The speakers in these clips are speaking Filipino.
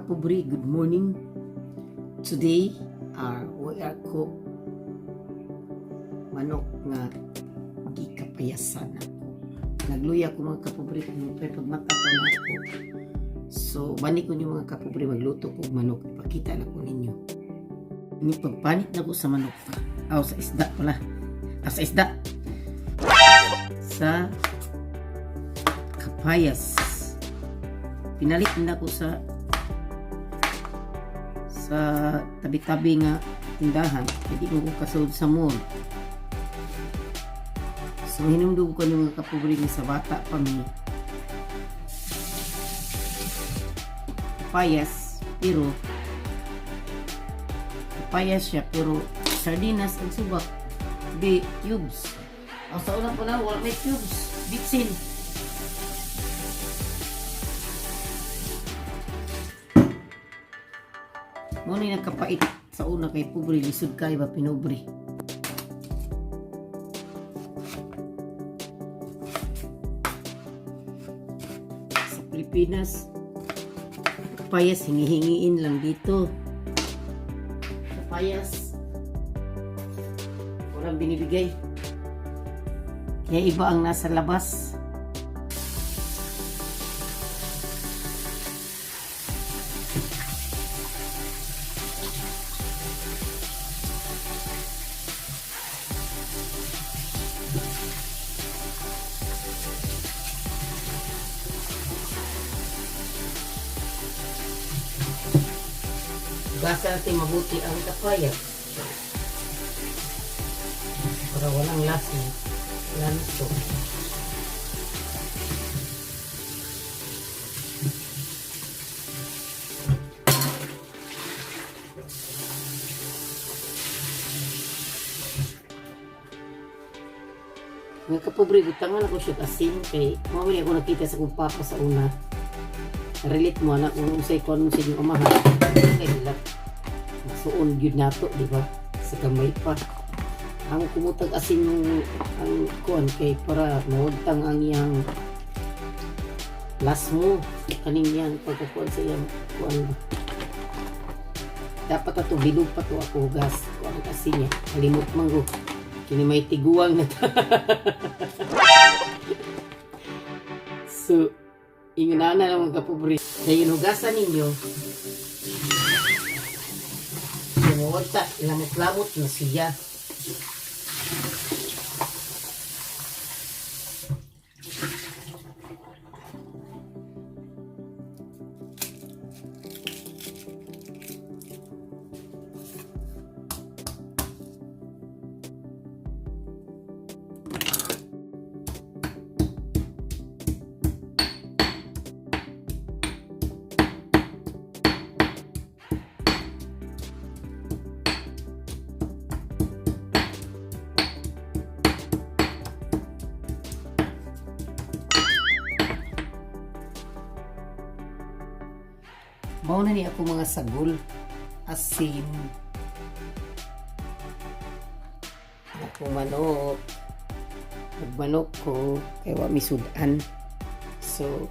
kapobre, good morning. Today, we are cook manok nga gikapayasan ako. Nagluya ko mga kapobre, pero pagmatata na ako. So, bani ko yung mga kapobre, magluto ko manok. Ipakita na ko ninyo. Ini pagpanit na ko sa manok. Sa isda pala. Sa isda. Sa kapayas. Pinalit na ko sa tabi-tabi nga tindahan. Hindi mo ko kasood sa mall. So, hinumdog ko ng mga kapobre sa bata pa mi. Kapayas, siya, pero sardinas ang subak. Di cubes. Sa una pa na, wala may cubes. Bitsin. Muna yung nagkapait sa una kay pobre, lisod kayo ba pinobre. Sa Pilipinas, kapayas, hingi-hingiin lang dito. Kapayas, walang binibigay. Kaya iba ang nasa labas. Basta natin mabuti ang kapayas para walang lasin, lanso. Mga kapobre, butangan ako siya asin kay mamali ako nakita sa kong papa sa una. Relate mo na kung usay ko anong sa inyong amahan. Kaya nila masuon yun nato, di ba? Sa kamay pa. Ang kumutag asin yung ang kuan kay para maudtang ang iyang last mo. Kaning yang pagkakuan sa iyang kuan. Dapat ato bilog pa to ako gas. Kuan ang asin niya. Kalimot manggo. Kini may tiguang na ta. So, ingunana lang mga kapobre. Kaya hinugasan ninyo. Lumawagta, lamot-lamot na siya. Mauna ni ako mga sagol, asin, ako manok, magmanok ko, kaya wa misudan. So,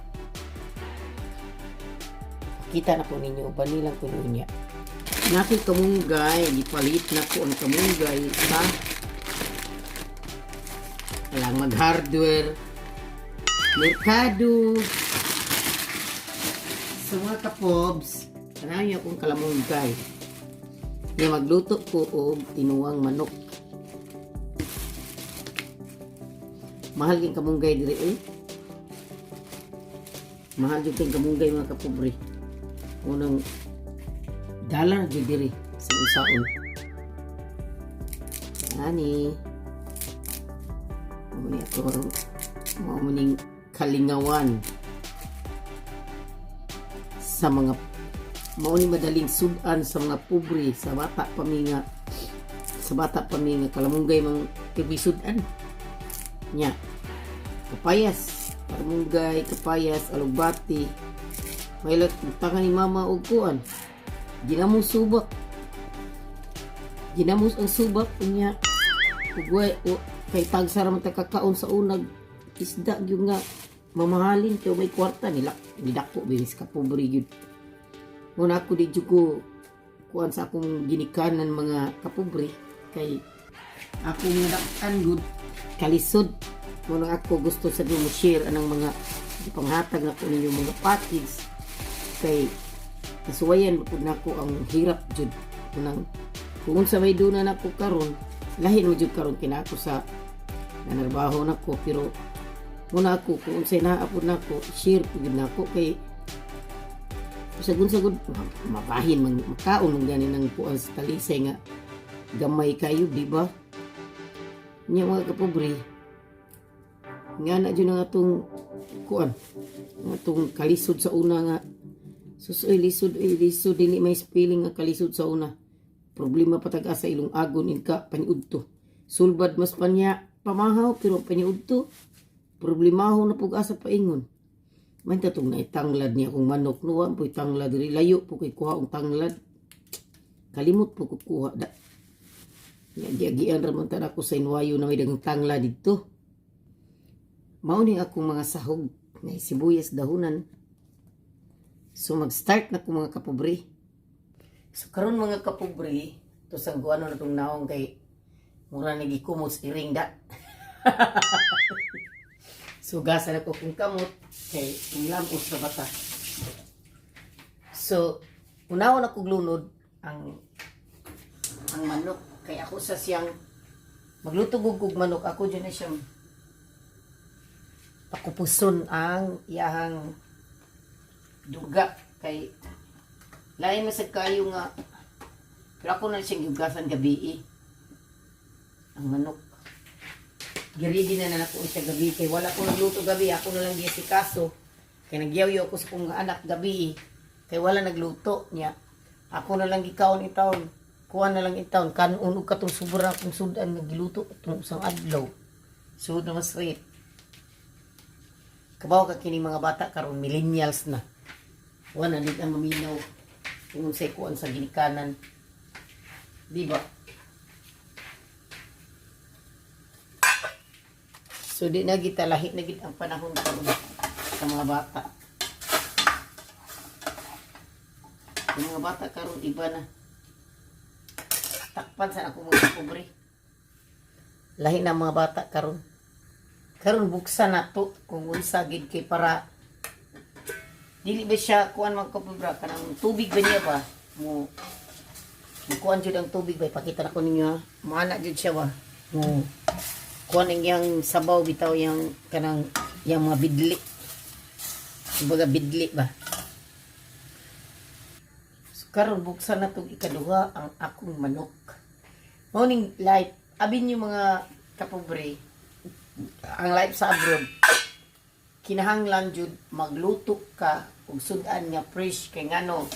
kita na po ninyo, banilang ko niya. Nakin kamunggay, ipalit na po ang kamunggay sa walang mag-hardware, merkado. So mga kapobs, tanaw niyo akong kalamunggay. Kaya magluto ko o tinuwang manok. Mahal yung kamunggay dire eh. Mahal yung kamunggay mga kapobre. Unang dollar di dire sa usaon. Ani. Muna ako mamuning kalingawan. Sa mga mauni madaling sudan sa mga pobre sa bata pa mi nga kalamunggay mang sudan nya kapayas kalamunggay kapayas alugbati maylat tangan ni mama og kuan ginamos ang subak nya ugway kay tagsara man ta kakaon sa unag isda gyud nga mamahalin kay may kwarta nila nidako binis ka pobre gyud Muna ako di jud ko kuan sa akong ginikanan mga kapobre kay ako nadakan good kalisod. Muna ako gusto sa mo share anang mga panghatag na ko ninyo mga package kay nasuwayan po na ko ang hirap jud nang kung sa may duna na ko karon lahin mo jud karon kinako sa nanarbaho na ko pero muna ako kung sa naapod na ko share po gid nako kay sagud mabahin makaon man gani nang kuan sa talisay nga gamay kayo di ba nya mga kapobre nga na jud nga atong kuan nga atong kalisod sa una nga susoy lisod dili may spelling nga kalisod sa una problema patag asa ilong agon inka paniudto sulbad mas panya pamahaw pero paniudto problemaho na pug asa paingon man tatong naitanglad niya kung manok nuwa po tanglad diri layo po kay kuha og tanglad kalimot po ko kuha da giagian ra man tan ako sa inwayo na may dagang tanglad didto mao ni akong mga sahog na sibuyas dahunan so mag-start na ko mga kapobre so karon mga kapobre to sang kuano na tong naong kay mura nagikumot iring da so gasan ako kung kamot kay inglampos sa bata. So unawon ako glunod ang manok kay ako sa siyang magluto gugug manok ako dyan na siyang pakupuson ang iyahang duga kay lain masag kayo nga pero ako na siyang yugasan gabi ang manok giridi na ako siya gabi kay wala ko nagluto gabi ako na lang giasikaso kay nagyaw-yaw ko sa kong anak gabi kay wala nagluto niya ako na lang gikaon itawon kuha na lang itawon kanon og katong sobra kung sudan nagiluto itong usang adlaw sud na mas rate kabaw ka kini mga bata karon millennials na wala nid ang maminaw kung unsay kuan sa ginikanan di ba. So di na kita lahi na gid ang panahon karon sa mga bata. Yung mga bata karon iba na. Takpan sa ako mga pobre. Lahi na mga bata karon. Karon buksan na to kung unsa gid kay para dili ba siya kuan mga pobre kanang tubig ba niya ba mo kuan jud ang tubig ba ipakita na ko ninyo ha. Maana jud siya ba. Mo kuan yang sabaw bitaw yang kanang yang mga bidli kumbaga bidli ba so karon buksan na tong ikaduha ang akong manok morning life abin niyo mga kapobre ang life sa abroad kinahanglan jud magluto ka og sudan nga fresh kay ngano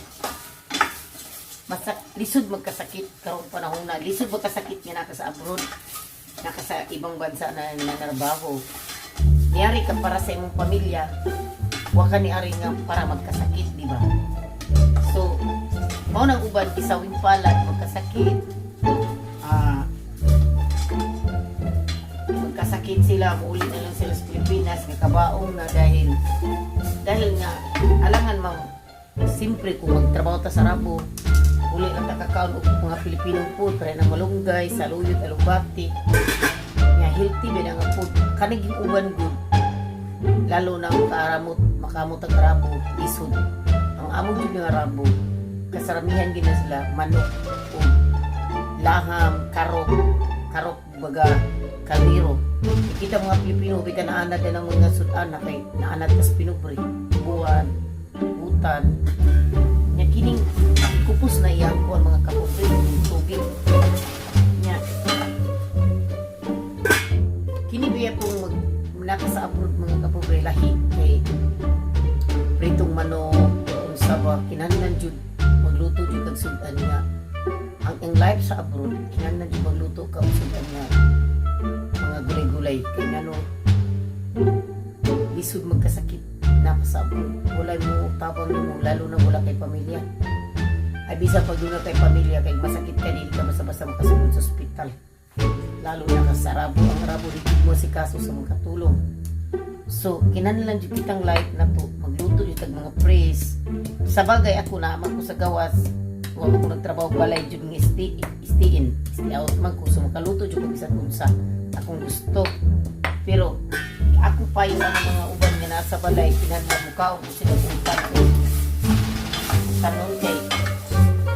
lisod magkasakit karong panahon na lisod magkasakit nga naka sa abroad naka sa ibang bansa na nanarbaho. Niyari ka para sa imong pamilya, huwag ka niari nga para magkasakit, di ba? So, mao nang uban isawing palad magkasakit. Magkasakit sila, muuli na lang sila sa Pilipinas, nga kabaong na dahil nga alangan mang simpre kung magtrabaho ta sa rabo. Uli ang nakakaon og mga Pilipinong food para na malunggay, saluyot, alugbati. Nga healthy ba nga food. Kaniging uban good. Lalo na makamot ang rabo, isod. Ang among jud nga rabo, kasaramihan gid na sila manok o laham, karok baga kaliro. Kita mga Pilipino bitan naanad na ng mga sudan na kay naanad kas pinubre, buwan, utan. Nya kining kupos na iyang ko ang mga kapobre ng tubig nya kini biya pong naka sa abroad mga kapobre lahi kay pritong manok unsa ba kinahanglan jud magluto jud kag sudan nga ang life sa abroad kinahanglan jud magluto ka og sudan nga mga gulay-gulay kay ngano lisod magkasakit naka sa abroad wala mo tapang mo lalo na wala kay pamilya ay bisa pag doon na kay pamilya kay masakit ka dili ka basta-basta makasunod sa ospital lalo na sa rabo ang rabo dito mo si kaso sa mga katulong so kinahanglan jud kitang life na to magluto magluto yung tag mga pres. Sa bagay ako naman ko sa gawas. Huwag ako nagtrabaho balay dyan ng istiin. Isti-out man ko. So makaluto dyan kung isa kung sa akong gusto. Pero ako pa yung mga uban nga nasa balay. Pinagla mo ka o sila kung tanong. Tanong kay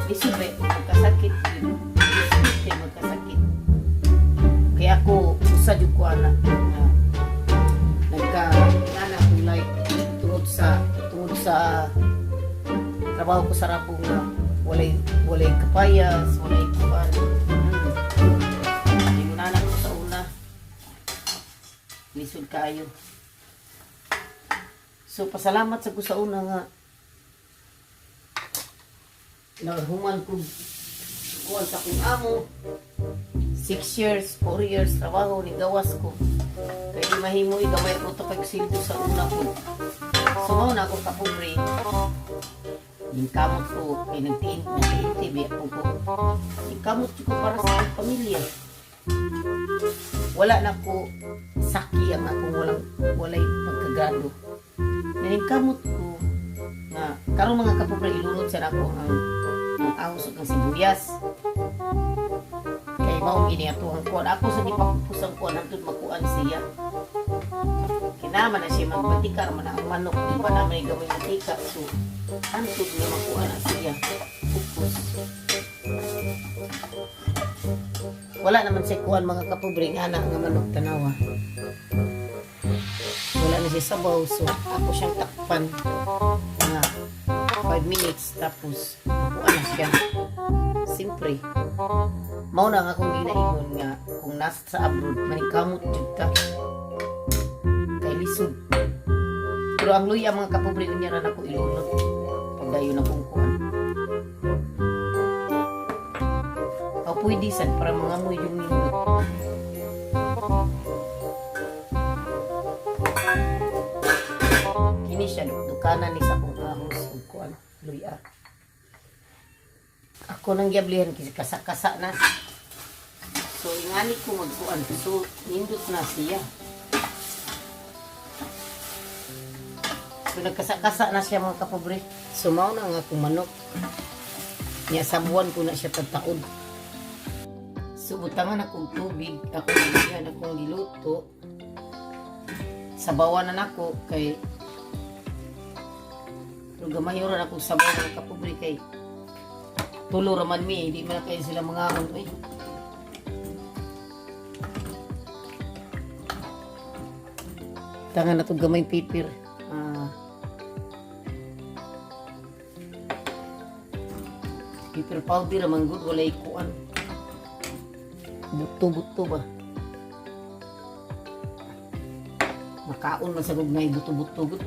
lisod ba magkasakit. Lisod kay magkasakit. Kaya ako usa dyan ko anak. Nagka-inana ko like tungod sa trabaho ko sa rabong nga walay kapayas, walay kuan. Yung nana ko sa una lisod kayo. So pasalamat sa ko sa una nga naghuman ko kuan sa kong amo 6 years, 4 years trabaho ni gawas ko. Kaya di mahimoy gamay ko to pagsildo sa una ko. Sumaw na akong kapobre. Yung kamot ko, ay nagtiinti, ako ko. Yung kamot ko para sa aking pamilya. Wala na ko saki ang akong walay pagkagado. Yung kamot ko, na karong mga kapobre, ilunod sa ako ang ahos ng sibuyas. Kaya maong giniatuhan ko. Ako sa ipapupusang ko, nandun makuan siya. Kinaman na siya magbatikar, man ang manok, di ba naman ay gawin matika. So, antod na makuha na siya. Pupus. Wala naman siya kuhan mga kapubring anak nga manok tanawa. Wala na siya sabaw. So, ako siyang takpan. Nga, 5 minutes. Tapos, makuha na siya. Siyempre. Mauna nga akong ginaingon nga kung nasa sa abroad, manikamot jud ka. Kay lisod. Pero ang luya mga kapobre niya na ako ilunod. Pagdayon akong kuhan. O pwede sad para mga moy yung nindot. Kini siya dukanan ni sa kong ahos ug kuan luya. Ako nang giablihan kasi kasa-kasa na. So ingani ko magkuan so nindot na siya. So nagkasa-kasa na siya mga kapobre. Sumaw na nga akong manok. Niya sabuan ko na siya tagtaod. So butangan akong tubig. Akong giluto. Sabawan na ako kay gamayoran akong sabaw mga kapobre kay tulo raman mi. Hindi man kayo sila mga eh. Tangan na ito gamay paper. Paper powder naman good. Wala ikuan. Buto-buto ba? Makaon man sa gugnay. Buto-buto good.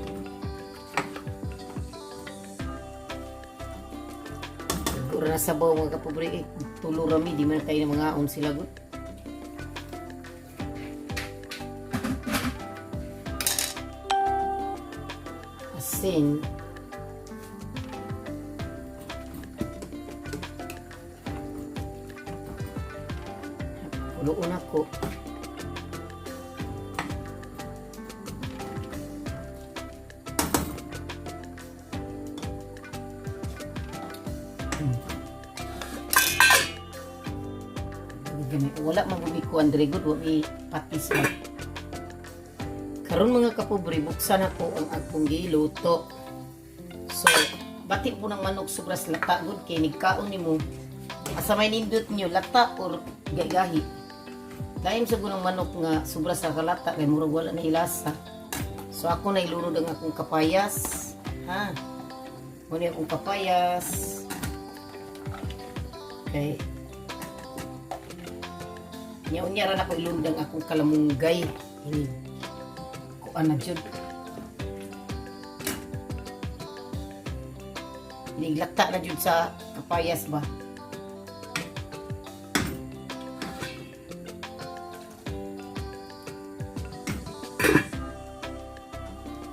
Siguro na sabaw mga kapobre. Tulo rami. Di man tayo na mga aon sila good. Asin. Kuloon ako. Wala magumiko Andre good. Wala patis ba. Karon mga kapobre, buksan ako ang akong giluto. So, bati po ng manok sobras lata good kay nigkaon nimo. Asa may nindot nyo lata or gagahi. Dahil sa gunang manok nga sobras sa kalata kay murag wala na ilasa. So ako na ilunod ang akong kapayas. Ha. Muna akong kapayas. Okay. Unya-unya na ako ilunod ang akong kalamunggay. Ini anak jud. Niglata na jud sa kapayas ba.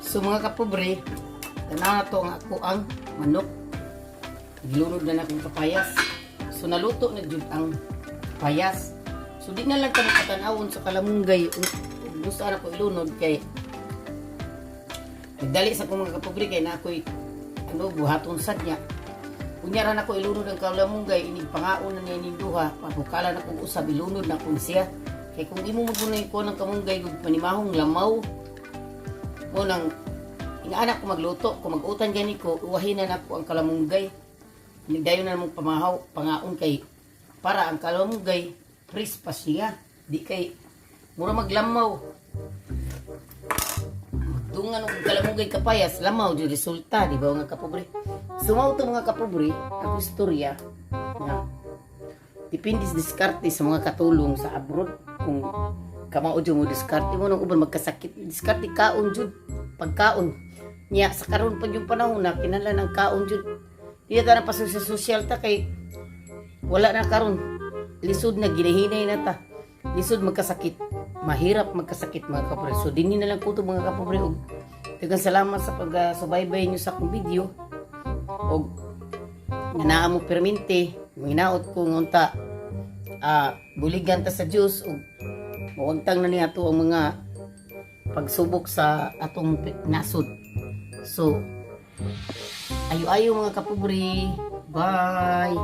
So mga kapobre, tanaw na to ang ako ang manok. Gilunod na akong kapayas. So naluto na jud ang kapayas. So di na lang kami katanawon sa kalamunggay. Gusto na ko ilunod kay Nagdali sa kong mga kapobre kay na ako'y buhaton sad niya. Kunyaran ako ilunod ang kalamunggay, inig pangaon na niya inig duha, mapukala na kong usab, ilunod na kong siya. Kaya kung imo magunay ko ng kamunggay, kung panimahong lamaw, mo nang inaanak ko magluto, kung mag-utan gani ko, uwahin na ako ang kalamunggay. Nagdayo na namang pamahaw, pangaon kay, para ang kalamunggay, crisp pa siya. Di kay, mura maglamaw. Dungan ng kalamunggay kapayas, lamaw di resulta, di ba mga kapobre? Sumaw to mga kapobre, ang istorya na depende sa diskarte sa mga katulong sa abroad. Kung kamao dyan mo diskarte mo nang uban magkasakit, diskarte kaon dyan, pagkaon. Niya, sa karon pa yung panahon na kinala ng kaon dyan. Di na ta na pasok sa sosyal ta kay wala na karon. Lisod na, ginahinay na ta. Lisod magkasakit. Mahirap magkasakit mga kapobre. So dinin na lang ko ito mga kapobre. Daghang salamat sa pag-subaybay nyo sa akong video. O nga mo permente, hinaot ko ngunta buligan ta sa Diyos o mawagtang na niya ito ang mga pagsubok sa atong nasod. So ayo-ayo mga kapobre. Bye!